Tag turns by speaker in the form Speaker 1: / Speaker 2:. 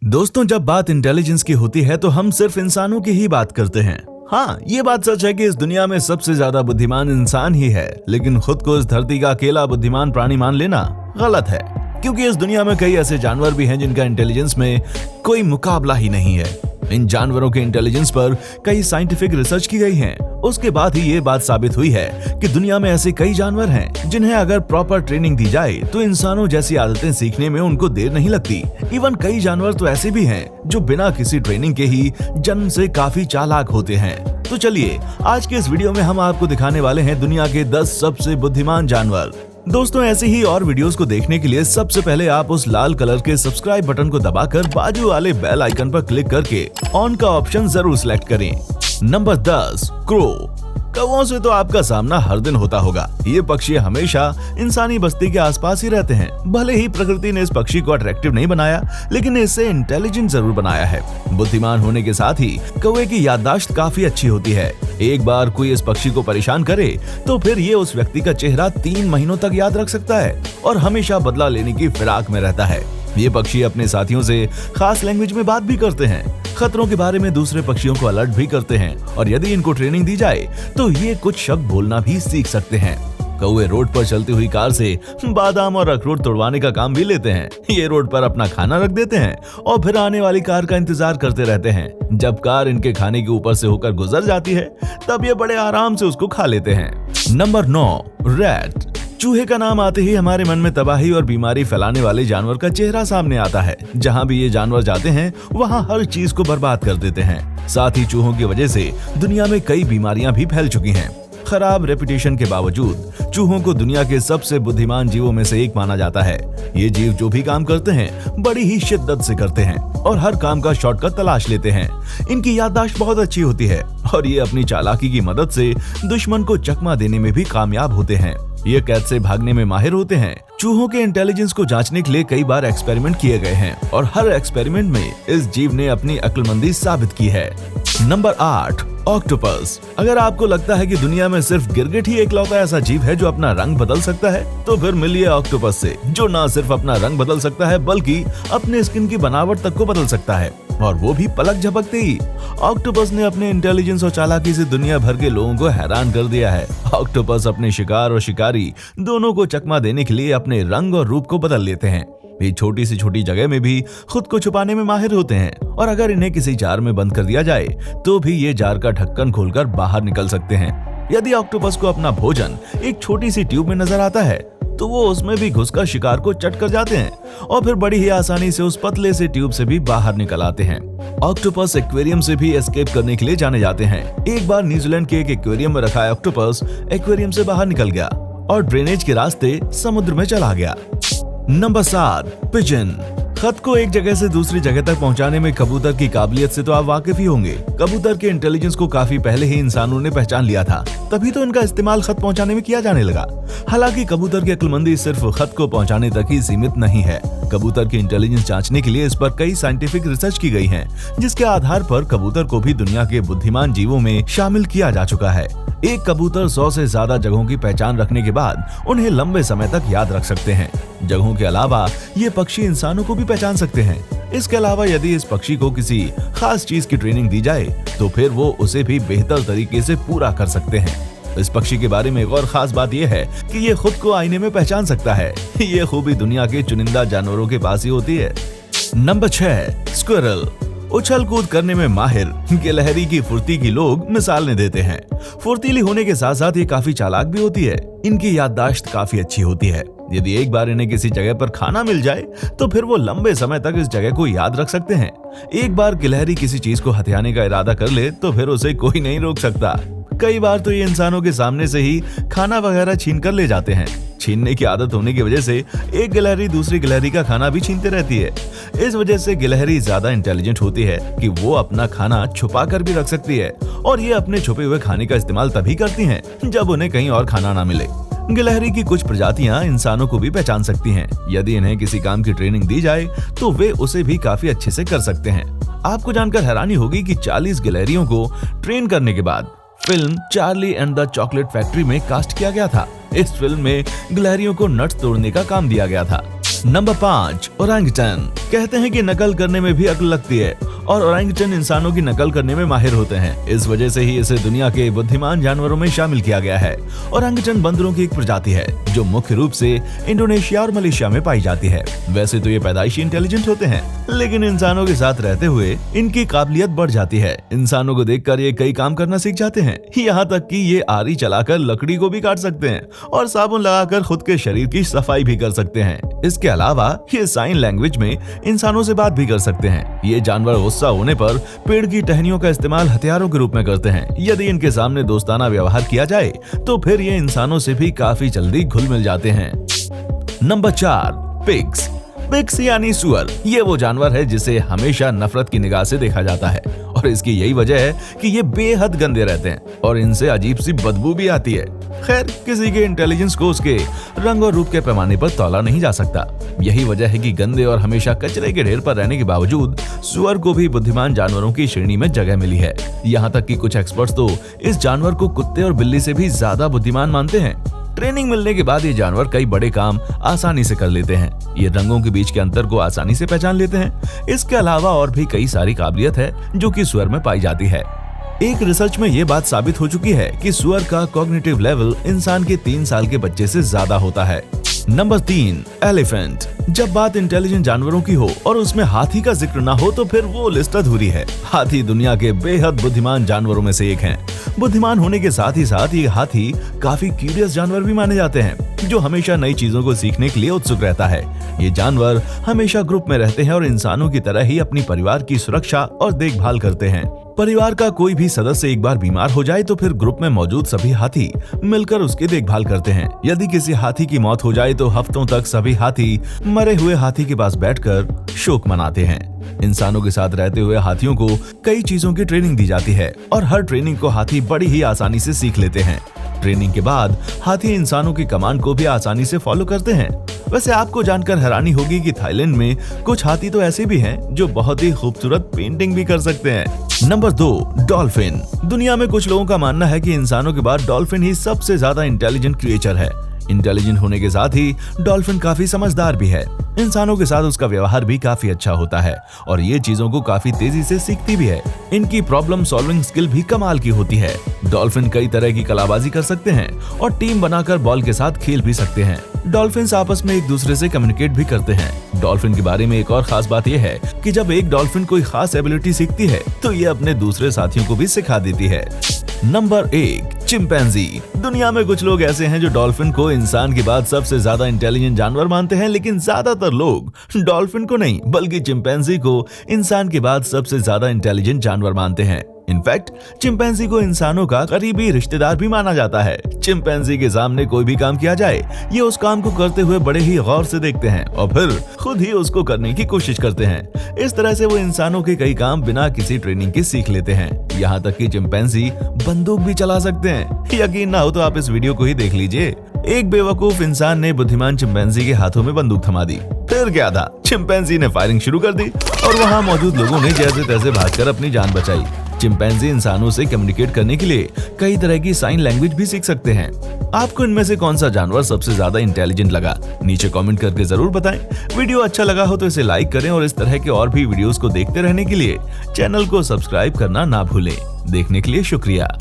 Speaker 1: दोस्तों, जब बात इंटेलिजेंस की होती है तो हम सिर्फ इंसानों की ही बात करते हैं। हाँ, ये बात सच है कि इस दुनिया में सबसे ज्यादा बुद्धिमान इंसान ही है, लेकिन खुद को इस धरती का अकेला बुद्धिमान प्राणी मान लेना गलत है, क्योंकि इस दुनिया में कई ऐसे जानवर भी हैं जिनका इंटेलिजेंस में कोई मुकाबला ही नहीं है। इन जानवरों के इंटेलिजेंस पर कई साइंटिफिक रिसर्च की गई है। उसके बाद ही ये बात साबित हुई है कि दुनिया में ऐसे कई जानवर हैं जिन्हें अगर प्रॉपर ट्रेनिंग दी जाए तो इंसानों जैसी आदतें सीखने में उनको देर नहीं लगती। इवन कई जानवर तो ऐसे भी हैं जो बिना किसी ट्रेनिंग के ही जन्म से काफी चालाक होते हैं। तो चलिए, आज के इस वीडियो में हम आपको दिखाने वाले हैं दुनिया के 10 सबसे बुद्धिमान जानवर। दोस्तों, ऐसे ही और वीडियोस को देखने के लिए सबसे पहले आप उस लाल कलर के सब्सक्राइब बटन को दबाकर बाजू वाले बेल आइकन पर क्लिक करके ऑन का ऑप्शन जरूर सिलेक्ट करें। Number 10, crow. कौवों से तो आपका सामना हर दिन होता होगा। ये पक्षी हमेशा इंसानी बस्ती के आसपास ही रहते हैं। भले ही प्रकृति ने इस पक्षी को अट्रैक्टिव नहीं बनाया, लेकिन इसे इंटेलिजेंट जरूर बनाया है। बुद्धिमान होने के साथ ही कौवे की याददाश्त काफी अच्छी होती है। एक बार कोई इस पक्षी को परेशान करे तो फिर ये उस व्यक्ति का चेहरा 3 महीनों तक याद रख सकता है और हमेशा बदला लेने की फिराक में रहता है। ये पक्षी अपने साथियों से खास लैंग्वेज में बात भी करते हैं, खतरों के बारे में दूसरे पक्षियों को अलर्ट भी करते हैं, और यदि इनको ट्रेनिंग दी जाए तो ये कुछ शब्द बोलना भी सीख सकते हैं। कौवे रोड पर चलती हुई कार से बादाम और अखरोट तोड़वाने का काम भी लेते हैं। ये रोड पर अपना खाना रख देते हैं और फिर आने वाली कार का इंतजार करते रहते हैं। जब कार इनके खाने के ऊपर से होकर गुजर जाती है तब ये बड़े आराम से उसको खा लेते हैं। Number 9, rat. चूहे का नाम आते ही हमारे मन में तबाही और बीमारी फैलाने वाले जानवर का चेहरा सामने आता है। जहां भी ये जानवर जाते हैं वहां हर चीज को बर्बाद कर देते हैं। साथ ही चूहों की वजह से दुनिया में कई बीमारियां भी फैल चुकी हैं। खराब रेपुटेशन के बावजूद चूहों को दुनिया के सबसे बुद्धिमान जीवों में से एक माना जाता है। ये जीव जो भी काम करते हैं बड़ी ही शिद्दत से करते हैं और हर काम का शॉर्टकट तलाश लेते हैं। इनकी याददाश्त बहुत अच्छी होती है और ये अपनी चालाकी की मदद से दुश्मन को चकमा देने में भी कामयाब होते हैं। ये कैद से भागने में माहिर होते हैं। चूहों के इंटेलिजेंस को जांचने के लिए कई बार एक्सपेरिमेंट किए गए हैं और हर एक्सपेरिमेंट में इस जीव ने अपनी अक्लमंदी साबित की है। Number 8, octopus. अगर आपको लगता है कि दुनिया में सिर्फ गिरगिट ही एकलौता ऐसा जीव है जो अपना रंग बदल सकता है, तो फिर मिलिए ऑक्टोपस से, जो न सिर्फ अपना रंग बदल सकता है बल्कि अपने स्किन की बनावट तक को बदल सकता है, और वो भी पलक झपकते ही। ऑक्टोपस ने अपने इंटेलिजेंस और चालाकी से दुनिया भर के लोगों को हैरान कर दिया है। ऑक्टोपस अपने शिकार और शिकारी दोनों को चकमा देने के लिए अपने रंग और रूप को बदल लेते हैं। ये छोटी से छोटी जगह में भी खुद को छुपाने में माहिर होते हैं, और अगर इन्हें किसी जार में बंद कर दिया जाए तो भी ये जार का ढक्कन खोलकर बाहर निकल सकते हैं। यदि ऑक्टोपस को अपना भोजन एक छोटी सी ट्यूब में नजर आता है तो वो उसमें भी घुसकर शिकार को चट कर जाते हैं और फिर बड़ी ही आसानी से उस पतले से ट्यूब से भी बाहर निकल आते हैं। ऑक्टोपस एक्वेरियम से भी एस्केप करने के लिए जाने जाते हैं। एक बार न्यूजीलैंड के एक एक्वेरियम में रखा ऑक्टोपस एक्वेरियम से बाहर निकल गया और ड्रेनेज के रास्ते समुद्र में चला गया। Number 7, pigeon. खत को एक जगह से दूसरी जगह तक पहुंचाने में कबूतर की काबिलियत से तो आप वाकिफ ही होंगे। कबूतर के इंटेलिजेंस को काफी पहले ही इंसानों ने पहचान लिया था, तभी तो इनका इस्तेमाल खत पहुंचाने में किया जाने लगा। हालांकि कबूतर की अक्लमंदी सिर्फ खत को पहुंचाने तक ही सीमित नहीं है। कबूतर की इंटेलिजेंस जांचने के लिए इस पर कई साइंटिफिक रिसर्च की गई है, जिसके आधार पर कबूतर को भी दुनिया के बुद्धिमान जीवों में शामिल किया जा चुका है। एक कबूतर 100 से ज्यादा जगहों की पहचान रखने के बाद उन्हें लंबे समय तक याद रख सकते हैं। जगहों के अलावा ये पक्षी इंसानों को भी पहचान सकते हैं। इसके अलावा यदि इस पक्षी को किसी खास चीज की ट्रेनिंग दी जाए तो फिर वो उसे भी बेहतर तरीके से पूरा कर सकते हैं। इस पक्षी के बारे में एक और खास बात यह है कि ये खुद को आईने में पहचान सकता है। ये खूबी दुनिया के चुनिंदा जानवरों के पास ही होती है। Number 6, squirrel. उछल कूद करने में माहिर गिलहरी की फुर्ती की लोग मिसालें देते हैं। फुर्तीली होने के साथ साथ ये काफी चालाक भी होती है। इनकी याददाश्त काफी अच्छी होती है। यदि एक बार इन्हें किसी जगह पर खाना मिल जाए तो फिर वो लंबे समय तक इस जगह को याद रख सकते हैं। एक बार गिलहरी किसी चीज को हथियाने का इरादा कर ले तो फिर उसे कोई नहीं रोक सकता। कई बार तो ये इंसानों के सामने से ही खाना वगैरह छीन कर ले जाते हैं। छीनने की आदत होने की वजह से एक गिलहरी दूसरी गिलहरी का खाना भी छीनते रहती है। इस वजह से गिलहरी ज्यादा इंटेलिजेंट होती है कि वो अपना खाना छुपा कर भी रख सकती है, और ये अपने छुपे हुए खाने का इस्तेमाल तभी करती हैं जब उन्हें कहीं और खाना ना मिले। गिलहरी की कुछ प्रजातियां इंसानों को भी पहचान सकती हैं। यदि इन्हें किसी काम की ट्रेनिंग दी जाए तो वे उसे भी काफी अच्छे से कर सकते हैं। आपको जानकर हैरानी होगी कि 40 गिलहरियों को ट्रेन करने के बाद film Charlie and the chocolate factory में कास्ट किया गया था। इस फिल्म में गिलहरियों को नट्स तोड़ने का काम दिया गया था। Number 5, Orangutan. कहते हैं कि नकल करने में भी अक्ल लगती है और ओरंगटन इंसानों की नकल करने में माहिर होते हैं। इस वजह से ही इसे दुनिया के बुद्धिमान जानवरों में शामिल किया गया है। ओरंगटन बंदरों की एक प्रजाति है जो मुख्य रूप से इंडोनेशिया और मलेशिया में पाई जाती है। वैसे तो ये पैदाइशी इंटेलिजेंट होते हैं, लेकिन इंसानों के साथ रहते हुए इनकी काबिलियत बढ़ जाती है। इंसानों को देखकर ये कई काम करना सीख जाते हैं, यहाँ तक कि ये आरी चलाकर लकड़ी को भी काट सकते हैं और साबुन लगाकर खुद के शरीर की सफाई भी कर सकते हैं। इसके अलावा ये साइन लैंग्वेज में इंसानों से बात भी कर सकते हैं। ये जानवर गुस्सा होने पर पेड़ की टहनियों का इस्तेमाल हथियारों के रूप में करते हैं। यदि इनके सामने दोस्ताना व्यवहार किया जाए तो फिर ये इंसानों से भी काफी जल्दी घुल मिल जाते हैं। Number 4, pigs. पिग्स यानी सुअर, ये वो जानवर है जिसे हमेशा नफरत की निगाह से देखा जाता है और इसकी यही वजह है कि ये बेहद गंदे रहते हैं और इनसे अजीब सी बदबू भी आती है। खैर, किसी के इंटेलिजेंस को उसके रंग और रूप के पैमाने पर तौला नहीं जा सकता। यही वजह है कि गंदे और हमेशा कचरे के ढेर पर रहने के बावजूद सुअर को भी बुद्धिमान जानवरों की श्रेणी में जगह मिली है। यहाँ तक कि कुछ एक्सपर्ट्स तो इस जानवर को कुत्ते और बिल्ली से भी ज्यादा बुद्धिमान मानते हैं। ट्रेनिंग मिलने के बाद ये जानवर कई बड़े काम आसानी से कर लेते हैं। ये रंगों के बीच के अंतर को आसानी से पहचान लेते हैं। इसके अलावा और भी कई सारी काबिलियत है जो कि सुअर में पाई जाती है। एक रिसर्च में ये बात साबित हो चुकी है कि सुअर का कॉग्निटिव लेवल इंसान के 3 साल के बच्चे से ज्यादा होता है। Number 3, elephant. जब बात इंटेलिजेंट जानवरों की हो और उसमें हाथी का जिक्र ना हो तो फिर वो लिस्ट अधूरी है। हाथी दुनिया के बेहद बुद्धिमान जानवरों में से एक हैं। बुद्धिमान होने के साथ ही साथ ये हाथी काफी क्यूरियस जानवर भी माने जाते हैं, जो हमेशा नई चीजों को सीखने के लिए उत्सुक रहता है। ये जानवर हमेशा ग्रुप में रहते हैं और इंसानों की तरह ही अपनी परिवार की सुरक्षा और देखभाल करते हैं। परिवार का कोई भी सदस्य एक बार बीमार हो जाए तो फिर ग्रुप में मौजूद सभी हाथी मिलकर उसकी देखभाल करते हैं। यदि किसी हाथी की मौत हो जाए तो हफ्तों तक सभी हाथी मरे हुए हाथी के पास बैठकर शोक मनाते हैं। इंसानों के साथ रहते हुए हाथियों को कई चीजों की ट्रेनिंग दी जाती है और हर ट्रेनिंग को हाथी बड़ी ही आसानी से सीख लेते हैं। ट्रेनिंग के बाद हाथी इंसानों की कमांड को भी आसानी से फॉलो करते हैं। वैसे आपको जानकर हैरानी होगी कि थाईलैंड में कुछ हाथी तो ऐसे भी हैं जो बहुत ही खूबसूरत पेंटिंग भी कर सकते हैं। Number 2, dolphin. दुनिया में कुछ लोगों का मानना है कि इंसानों के बाद डॉल्फिन ही सबसे ज्यादा इंटेलिजेंट क्रिएचर है। इंटेलिजेंट होने के साथ ही डॉल्फिन काफी समझदार भी है। इंसानों के साथ उसका व्यवहार भी काफी अच्छा होता है और ये चीजों को काफी तेजी से सीखती भी है। इनकी प्रॉब्लम सॉल्विंग स्किल भी कमाल की होती है। डॉल्फिन कई तरह की कलाबाजी कर सकते हैं और टीम बनाकर बॉल के साथ खेल भी सकते हैं। डॉल्फिन्स आपस में एक दूसरे से कम्युनिकेट भी करते हैं। डॉल्फिन के बारे में एक और खास बात यह है कि जब एक डॉल्फिन कोई खास एबिलिटी सीखती है तो ये अपने दूसरे साथियों को भी सिखा देती है। Number 1, chimpanzee. दुनिया में कुछ लोग ऐसे हैं जो डॉल्फिन को इंसान के बाद सबसे ज्यादा इंटेलिजेंट जानवर मानते हैं, लेकिन ज्यादातर लोग डॉल्फिन को नहीं बल्कि चिंपैंजी को इंसान के बाद सबसे ज्यादा इंटेलिजेंट जानवर मानते हैं। इनफैक्ट चिंपैंजी को इंसानों का करीबी रिश्तेदार भी माना जाता है। चिंपैंजी के सामने कोई भी काम किया जाए, ये उस काम को करते हुए बड़े ही गौर से देखते हैं और फिर खुद ही उसको करने की कोशिश करते हैं। इस तरह से वो इंसानों के कई काम बिना किसी ट्रेनिंग के सीख लेते हैं। यहाँ तक कि चिंपैंजी बंदूक भी चला सकते हैं। यकीन ना हो तो आप इस वीडियो को ही देख लीजिए। एक बेवकूफ इंसान ने बुद्धिमान चिंपैंजी के हाथों में बंदूक थमा दी। फिर क्या था, चिंपैंजी ने फायरिंग शुरू कर दी और वहाँ मौजूद लोगों ने जैसे तैसे भागकर अपनी जान बचाई। चिंपैंजी इंसानों से कम्युनिकेट करने के लिए कई तरह की साइन लैंग्वेज भी सीख सकते हैं। आपको इनमें से कौन सा जानवर सबसे ज्यादा इंटेलिजेंट लगा, नीचे कमेंट करके जरूर बताएं। वीडियो अच्छा लगा हो तो इसे लाइक करें और इस तरह के और भी वीडियोस को देखते रहने के लिए चैनल को सब्सक्राइब करना ना भूलें। देखने के लिए शुक्रिया।